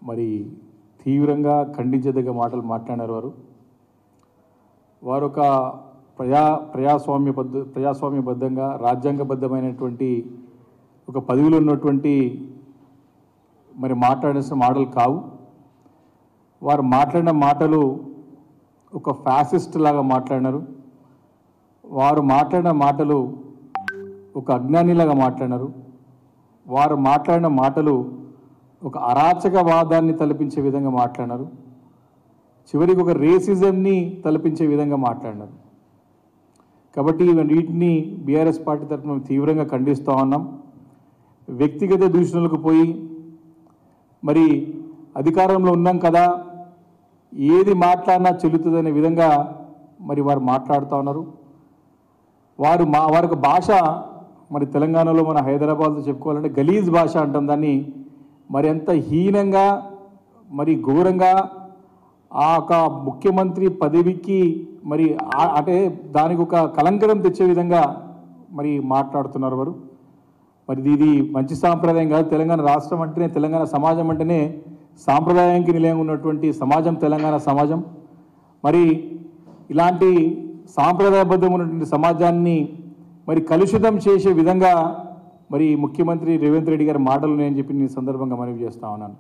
మరి తీవ్రంగా ఖండించదగ్గ మాటలు మాట్లాడారు. వారు ఒక ప్రజాస్వామ్యబద్ధంగా రాజ్యాంగబద్ధమైనటువంటి ఒక పదవిలో ఉన్నటువంటి మరి మాట్లాడాల్సిన మాటలు కావు. వారు మాట్లాడిన మాటలు ఒక ఫ్యాసిస్ట్ లాగా మాట్లాడినారు. వారు మాట్లాడిన మాటలు ఒక అజ్ఞానిలాగా మాట్లాడినారు. వారు మాట్లాడిన మాటలు ఒక అరాచకవాదాన్ని తలపించే విధంగా మాట్లాడినారు. చివరికి ఒక రేసిజంని తలపించే విధంగా మాట్లాడినారు. కాబట్టి వీటిని బీఆర్ఎస్ పార్టీ తరఫున తీవ్రంగా ఖండిస్తూ ఉన్నాం. వ్యక్తిగత దూషణలకు పోయి మరి అధికారంలో ఉన్నాం కదా, ఏది మాట్లాడినా చెల్లుతుందనే విధంగా మరి వారు మాట్లాడుతూ ఉన్నారు. వారి భాష మరి తెలంగాణలో మన హైదరాబాద్లో చెప్పుకోవాలంటే గలీజ్ భాష అంటాం దాన్ని. మరి ఎంత హీనంగా మరి ఘోరంగా ఆ ఒక ముఖ్యమంత్రి పదవికి మరి అంటే దానికి ఒక కలంకరం తెచ్చే విధంగా మరి మాట్లాడుతున్నారు వారు. మరి ఇది మంచి సాంప్రదాయం కాదు. తెలంగాణ రాష్ట్రం అంటేనే, తెలంగాణ సమాజం అంటేనే సాంప్రదాయానికి నిలయంగా ఉన్నటువంటి సమాజం తెలంగాణ సమాజం. మరి ఇలాంటి సాంప్రదాయబద్ధం ఉన్నటువంటి సమాజాన్ని మరి కలుషితం చేసే విధంగా మరి ముఖ్యమంత్రి రేవంత్ రెడ్డి గారి మాటలు నేను చెప్పి నేను సందర్భంగా మనవి చేస్తూ ఉన్నాను.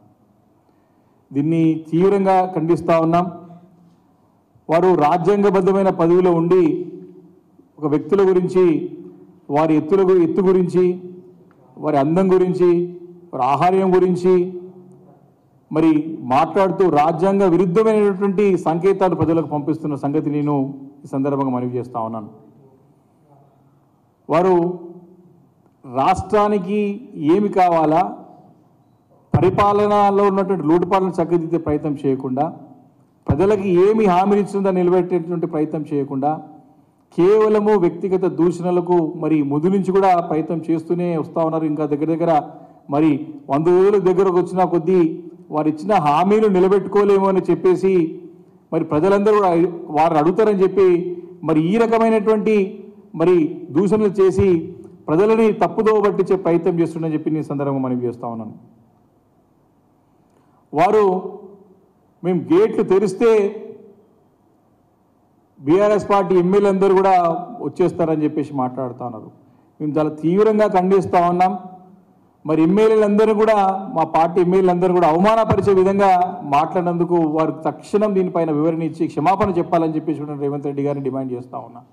దీన్ని తీవ్రంగా ఖండిస్తూ ఉన్నాం. వారు రాజ్యాంగబద్ధమైన పదవిలో ఉండి ఒక వ్యక్తుల గురించి, వారి ఎత్తు గురించి, వారి అందం గురించి, వారి ఆహార్యం గురించి మరి మాట్లాడుతూ రాజ్యాంగ విరుద్ధమైనటువంటి సంకేతాలు ప్రజలకు పంపిస్తున్న సంగతి నేను ఈ సందర్భంగా మనవి చేస్తూ ఉన్నాను. వారు రాష్ట్రానికి ఏమి కావాలా, పరిపాలనలో ఉన్నటువంటి లోటుపాట్లను చక్కదిద్దే ప్రయత్నం చేయకుండా, ప్రజలకి ఏమి హామీ ఇచ్చిందో నిలబెట్టేటువంటి ప్రయత్నం చేయకుండా కేవలము వ్యక్తిగత దూషణలకు మరి ముందు నుంచి కూడా ప్రయత్నం చేస్తూనే వస్తూ ఉన్నారు. ఇంకా దగ్గర మరి 100 రోజుల దగ్గరకు వచ్చిన కొద్దీ వారు ఇచ్చిన హామీలు నిలబెట్టుకోలేమో అని చెప్పేసి మరి ప్రజలందరూ కూడా వారు అడుగుతారని చెప్పి మరి ఈ రకమైనటువంటి మరి దూషణలు చేసి ప్రజలని తప్పుదోవ పట్టించే ప్రయత్నం చేస్తుండని చెప్పి నేను సందర్భంగా మనం చేస్తూ ఉన్నాను. వారు మేము గేట్లు తెరిస్తే బీఆర్ఎస్ పార్టీ ఎమ్మెల్యేలు అందరూ కూడా వచ్చేస్తారని చెప్పేసి మాట్లాడుతూ ఉన్నారు. మేము చాలా తీవ్రంగా ఖండిస్తూ ఉన్నాం. మరి ఎమ్మెల్యేలందరూ కూడా, మా పార్టీ ఎమ్మెల్యేలందరూ కూడా అవమానపరిచే విధంగా మాట్లాడినందుకు వారికి తక్షణం దీనిపైన వివరణ ఇచ్చి క్షమాపణ చెప్పాలని చెప్పేసి రేవంత్ రెడ్డి గారిని డిమాండ్ చేస్తూ ఉన్నాం.